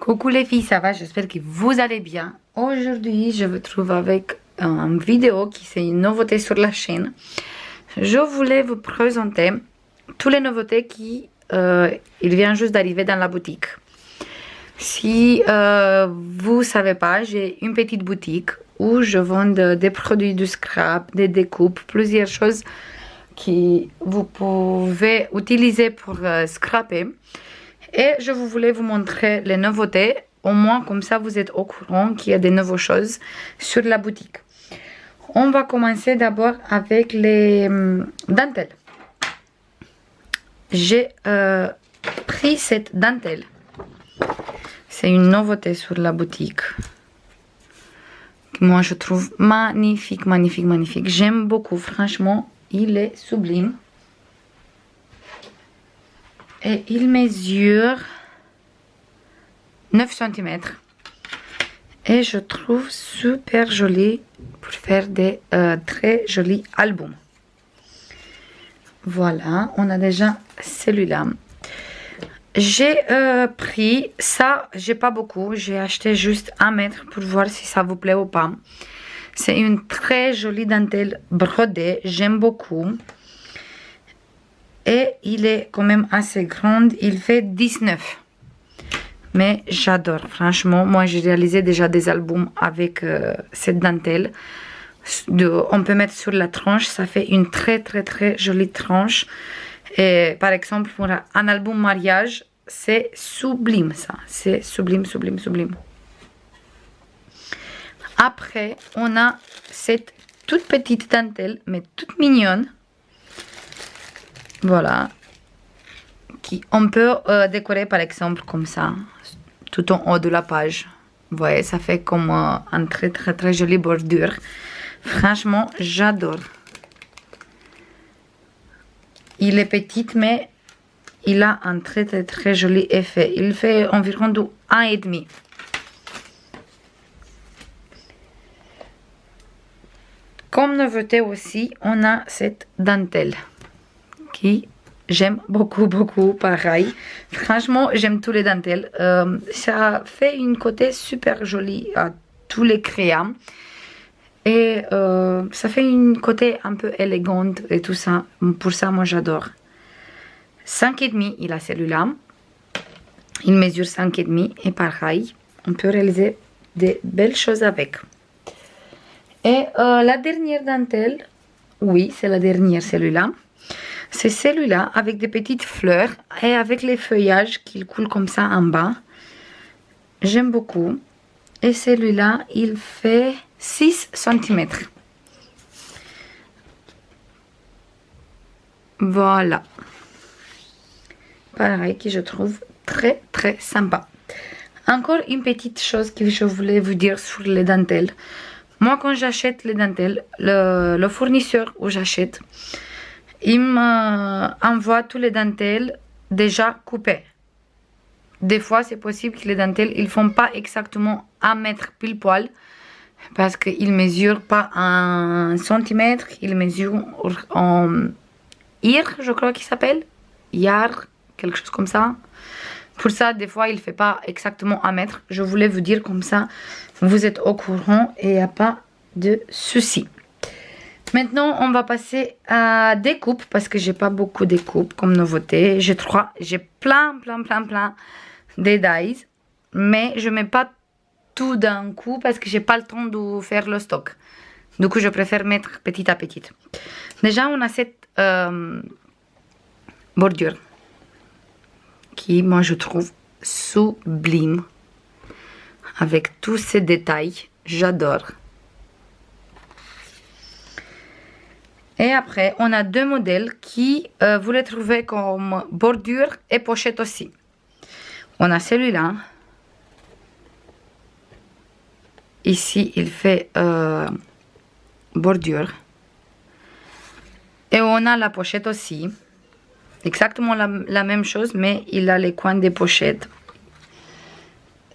Coucou les filles, ça va? J'espère que vous allez bien. Aujourd'hui, je vous trouve avec une vidéo qui c'est une nouveauté sur la chaîne. Je voulais vous présenter toutes les nouveautés qui il vient juste d'arriver dans la boutique. Si vous savez pas, j'ai une petite boutique où je vends des produits du scrap, des découpes, plusieurs choses que vous pouvez utiliser pour scraper. Et je voulais vous montrer les nouveautés, au moins comme ça vous êtes au courant qu'il y a des nouvelles choses sur la boutique. On va commencer d'abord avec les dentelles. J'ai pris cette dentelle. C'est une nouveauté sur la boutique. Que moi je trouve magnifique, magnifique, magnifique. J'aime beaucoup, franchement, il est sublime. Et il mesure 9 cm. Et je trouve super joli pour faire des très jolis albums. Voilà, on a déjà celui-là. J'ai pris ça, j'ai pas beaucoup. J'ai acheté juste 1 mètre pour voir si ça vous plaît ou pas. C'est une très jolie dentelle brodée, j'aime beaucoup. Et il est quand même assez grand, il fait 19. Mais j'adore, franchement. Moi, j'ai réalisé déjà des albums avec cette dentelle. On peut mettre sur la tranche, ça fait une très très très jolie tranche. Et par exemple, pour un album mariage, c'est sublime ça. C'est sublime, sublime, sublime. Après, on a cette toute petite dentelle, mais toute mignonne. Voilà, on peut décorer par exemple comme ça, tout en haut de la page. Vous voyez, ça fait comme une très très très jolie bordure. Franchement, j'adore. Il est petit, mais il a un très très très joli effet. Il fait environ de 1,5. Comme nouveauté aussi, on a cette dentelle. Qui j'aime beaucoup beaucoup, pareil. Franchement, j'aime tous les dentelles. Ça fait une côté super jolie à tous les crayons. Et ça fait une côté un peu élégante et tout ça. Pour ça, moi, j'adore. 5,5, il a celui-là. Il mesure 5,5 et pareil, on peut réaliser des belles choses avec. Et la dernière dentelle, oui, c'est la dernière, celui-là. C'est celui-là avec des petites fleurs et avec les feuillages qui coulent comme ça en bas. J'aime beaucoup. Et celui-là, il fait 6 cm. Voilà. Pareil, que je trouve très très sympa. Encore une petite chose que je voulais vous dire sur les dentelles. Moi, quand j'achète les dentelles, le fournisseur où j'achète, il m'envoie tous les dentelles déjà coupées. Des fois, c'est possible que les dentelles, ils font pas exactement 1 mètre pile poil. Parce qu'ils ne mesurent pas 1 centimètre. Ils mesurent en IR, je crois qu'il s'appelle. IR, quelque chose comme ça. Pour ça, des fois, il ne fait pas exactement 1 mètre. Je voulais vous dire comme ça, vous êtes au courant et il n'y a pas de souci. Maintenant, on va passer à découpe parce que j'ai pas beaucoup de découpes comme nouveauté. J'ai plein de dies, mais je mets pas tout d'un coup parce que j'ai pas le temps de faire le stock. Du coup, je préfère mettre petit à petit. Déjà, on a cette bordure qui, moi, je trouve sublime avec tous ces détails. J'adore. Et après, on a 2 modèles qui, vous les trouvez comme bordure et pochette aussi. On a celui-là. Ici, il fait bordure. Et on a la pochette aussi. Exactement la même chose, mais il a les coins des pochettes.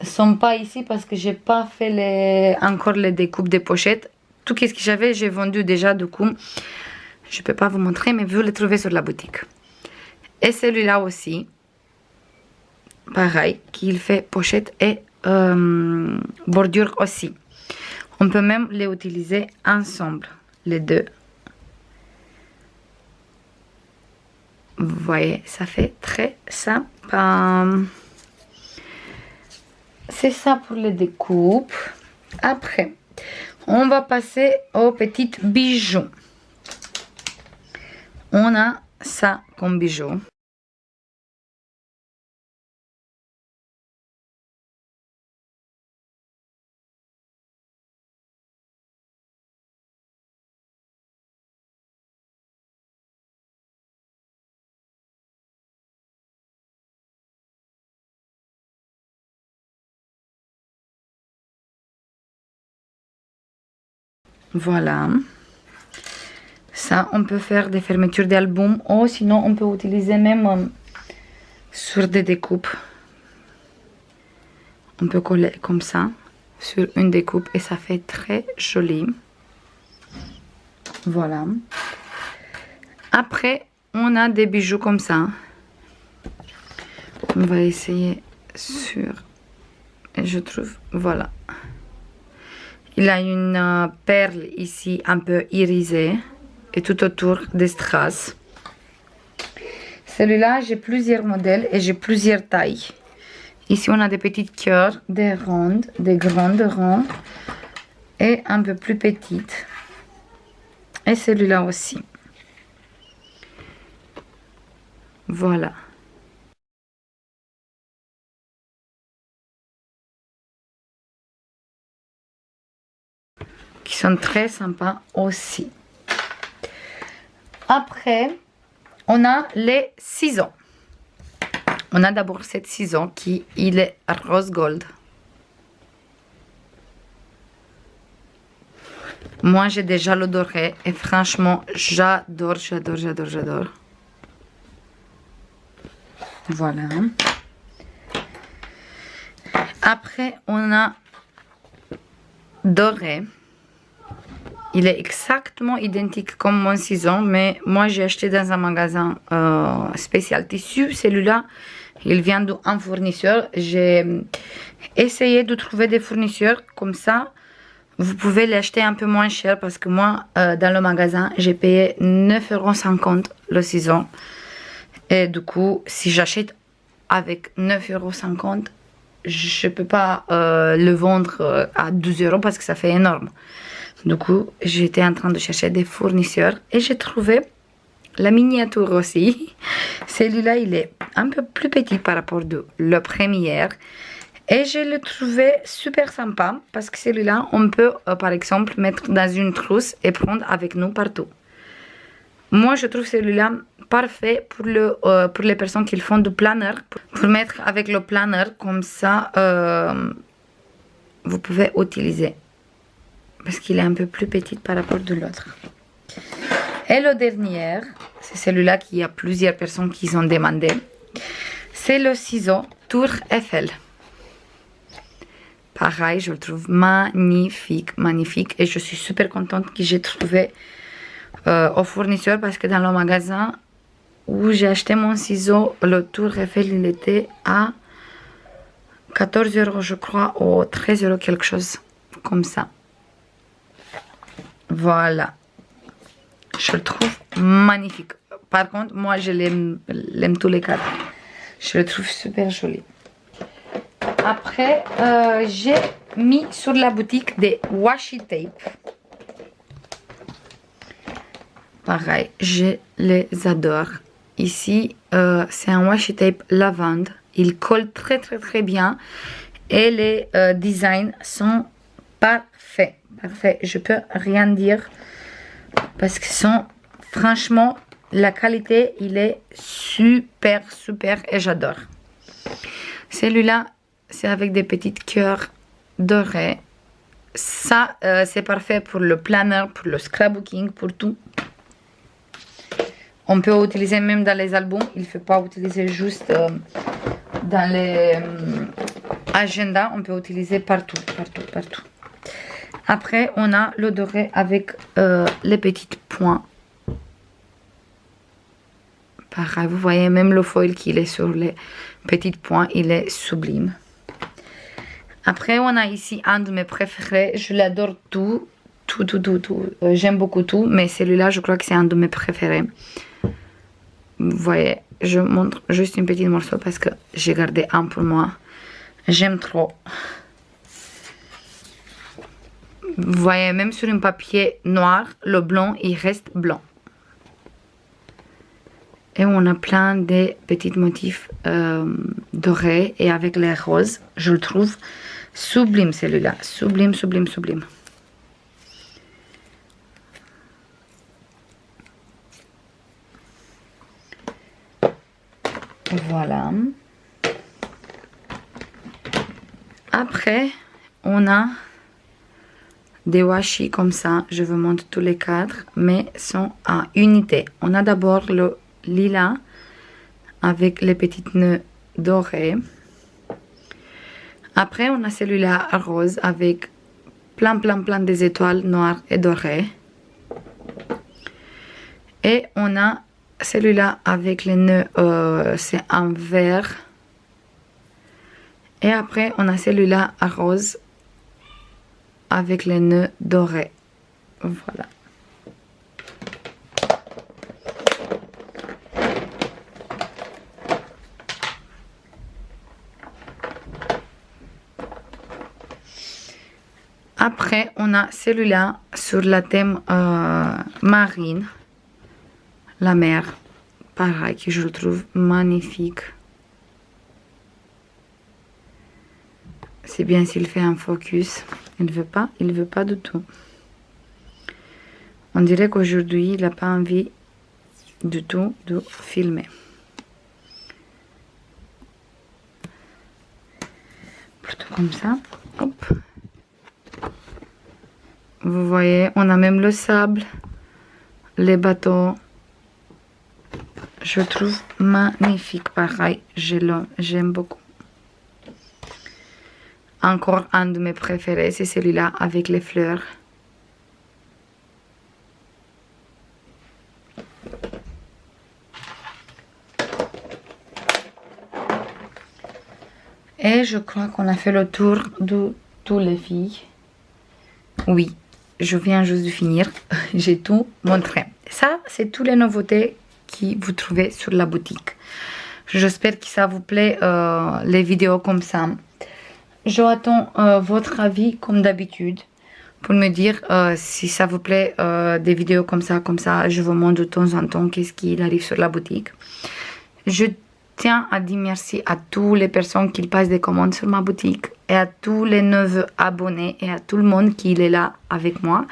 Ils ne sont pas ici parce que j'ai pas fait encore les découpes des pochettes. Tout ce que j'avais, j'ai vendu déjà, du coup. Je ne peux pas vous montrer, mais vous les trouvez sur la boutique. Et celui-là aussi. pareil, qu'il fait pochette et bordure aussi. On peut même les utiliser ensemble, les deux. Vous voyez, ça fait très sympa. C'est ça pour les découpes. Après, on va passer aux petites bijoux. On a ça comme bijoux. Voilà. Ça, on peut faire des fermetures d'albums ou sinon on peut utiliser même sur des découpes. On peut coller comme ça sur une découpe et ça fait très joli. Voilà. Après, on a des bijoux comme ça. On va essayer sur... Et je trouve, voilà. Il a une perle ici un peu irisée et tout autour des strass. Celui-là, j'ai plusieurs modèles et j'ai plusieurs tailles. Ici, on a des petites cœurs, des rondes, des grandes rondes et un peu plus petites. Et celui-là aussi. Voilà. Qui sont très sympas aussi. Après, on a les ciseaux. On a d'abord cette ciseau qui il est rose gold. Moi, j'ai déjà le doré et franchement, j'adore, j'adore, j'adore, j'adore. Voilà. Après, on a doré. Il est exactement identique comme mon ciseau, mais moi j'ai acheté dans un magasin spécial tissu. Celui-là, il vient d'un fournisseur. J'ai essayé de trouver des fournisseurs comme ça. Vous pouvez l'acheter un peu moins cher parce que moi, dans le magasin, j'ai payé 9,50 € le ciseau. Et du coup, si j'achète avec 9,50 €, je ne peux pas le vendre à 12 € parce que ça fait énorme. Du coup, j'étais en train de chercher des fournisseurs et j'ai trouvé la miniature aussi. Celui-là, il est un peu plus petit par rapport à le premier. Et je le trouvais super sympa parce que celui-là, on peut par exemple mettre dans une trousse et prendre avec nous partout. Moi, je trouve celui-là parfait pour les personnes qui font du planeur. Pour mettre avec le planeur, comme ça, vous pouvez utiliser. Parce qu'il est un peu plus petit par rapport à l'autre. Et le dernier, c'est celui-là qu'il y a plusieurs personnes qui ont demandé. C'est le ciseau Tour Eiffel. Pareil, je le trouve magnifique, magnifique. Et je suis super contente que j'ai trouvé au fournisseur parce que dans le magasin où j'ai acheté mon ciseau, le Tour Eiffel, il était à 14 € je crois, ou 13 € quelque chose comme ça. Voilà. Je le trouve magnifique. Par contre, moi, je l'aime tous les quatre. Je le trouve super joli. Après, j'ai mis sur la boutique des washi tape. Pareil, je les adore. Ici, c'est un washi tape lavande. Il colle très très très bien. Et les designs sont parfaits. Parfait, je peux rien dire parce que franchement, la qualité, il est super, super et j'adore. Celui-là, c'est avec des petites cœurs dorés. Ça, c'est parfait pour le planeur, pour le scrapbooking, pour tout. On peut utiliser même dans les albums. Il ne faut pas utiliser juste dans les agendas. On peut utiliser partout, partout, partout. Après, on a le doré avec les petites points. Pareil, vous voyez même le foil qui est sur les petits points, il est sublime. Après, on a ici un de mes préférés. Je l'adore tout. J'aime beaucoup tout, mais celui-là, je crois que c'est un de mes préférés. Vous voyez, je montre juste une petite morceau parce que j'ai gardé un pour moi. J'aime trop. Vous voyez, même sur un papier noir, le blanc, il reste blanc. Et on a plein de petits motifs dorés et avec les roses. Je le trouve sublime celui-là. Sublime, sublime, sublime. Voilà. Après, on a des washi comme ça. Je vous montre tous les cadres, mais sont à unité. On a d'abord le lilas avec les petites nœuds dorés. Après, on a celui-là rose avec plein des étoiles noires et dorées. Et on a celui-là avec les nœuds, c'est en vert. Et après, on a celui-là rose avec les nœuds dorés. Voilà. Après, on a celui-là sur la thème marine, la mer. Pareil, que je le trouve magnifique. C'est bien s'il fait un focus. Il ne veut pas du tout. On dirait qu'aujourd'hui, il n'a pas envie du tout de filmer. Plutôt comme ça. Hop. Vous voyez, on a même le sable, les bateaux. Je trouve magnifique, pareil. J'aime beaucoup. Encore un de mes préférés, c'est celui-là avec les fleurs. Et je crois qu'on a fait le tour de toutes les filles. Oui, je viens juste de finir. J'ai tout montré. Ça, c'est toutes les nouveautés que vous trouvez sur la boutique. J'espère que ça vous plaît, les vidéos comme ça. J'attends votre avis comme d'habitude pour me dire si ça vous plaît des vidéos comme ça, je vous montre de temps en temps qu'est-ce qui arrive sur la boutique. Je tiens à dire merci à toutes les personnes qui passent des commandes sur ma boutique et à tous les nouveaux abonnés et à tout le monde qui est là avec moi,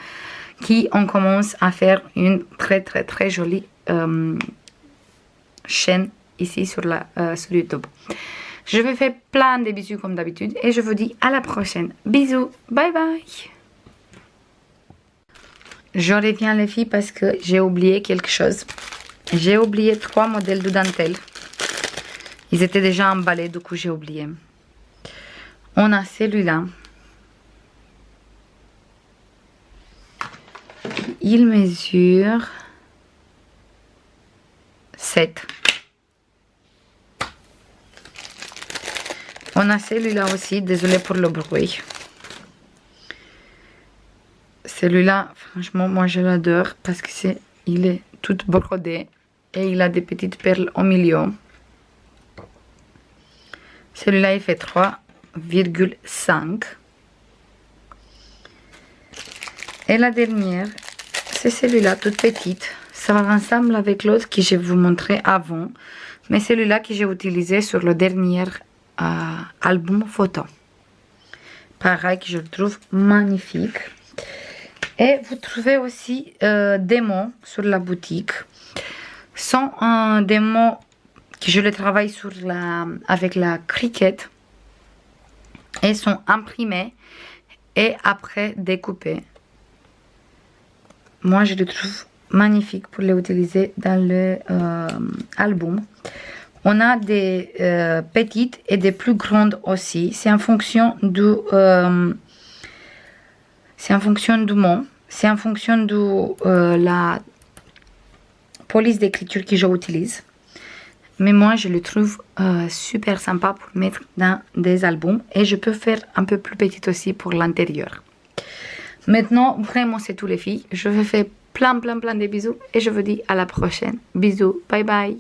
qui on commence à faire une très jolie chaîne ici sur YouTube. Je vous fais plein de bisous comme d'habitude et je vous dis à la prochaine. Bisous, bye bye. Je reviens les filles parce que j'ai oublié quelque chose. J'ai oublié 3 modèles de dentelle. Ils étaient déjà emballés, du coup j'ai oublié. On a celui-là. Il mesure 7. On a celui-là aussi, désolé pour le bruit. Celui-là, franchement, moi je l'adore parce que il est tout brodé et il a des petites perles au milieu. Celui-là, il fait 3,5. Et la dernière, c'est celui-là, toute petite. Ça va ensemble avec l'autre que je vous montrais avant. Mais celui-là que j'ai utilisé sur le dernier album photo. Pareil, que je le trouve magnifique. Et vous trouvez aussi des mots sur la boutique. Ce sont des mots que je les travaille avec la Cricut. Et sont imprimés et après découpés. Moi, je les trouve magnifiques pour les utiliser dans l'album. On a des petites et des plus grandes aussi. C'est en fonction du mot. C'est en fonction de la police d'écriture que j'utilise. mais moi je le trouve super sympa pour mettre dans des albums et je peux faire un peu plus petite aussi pour l'intérieur. Maintenant, vraiment c'est tout les filles. Je vous fais plein de bisous et je vous dis à la prochaine. Bisous, bye bye.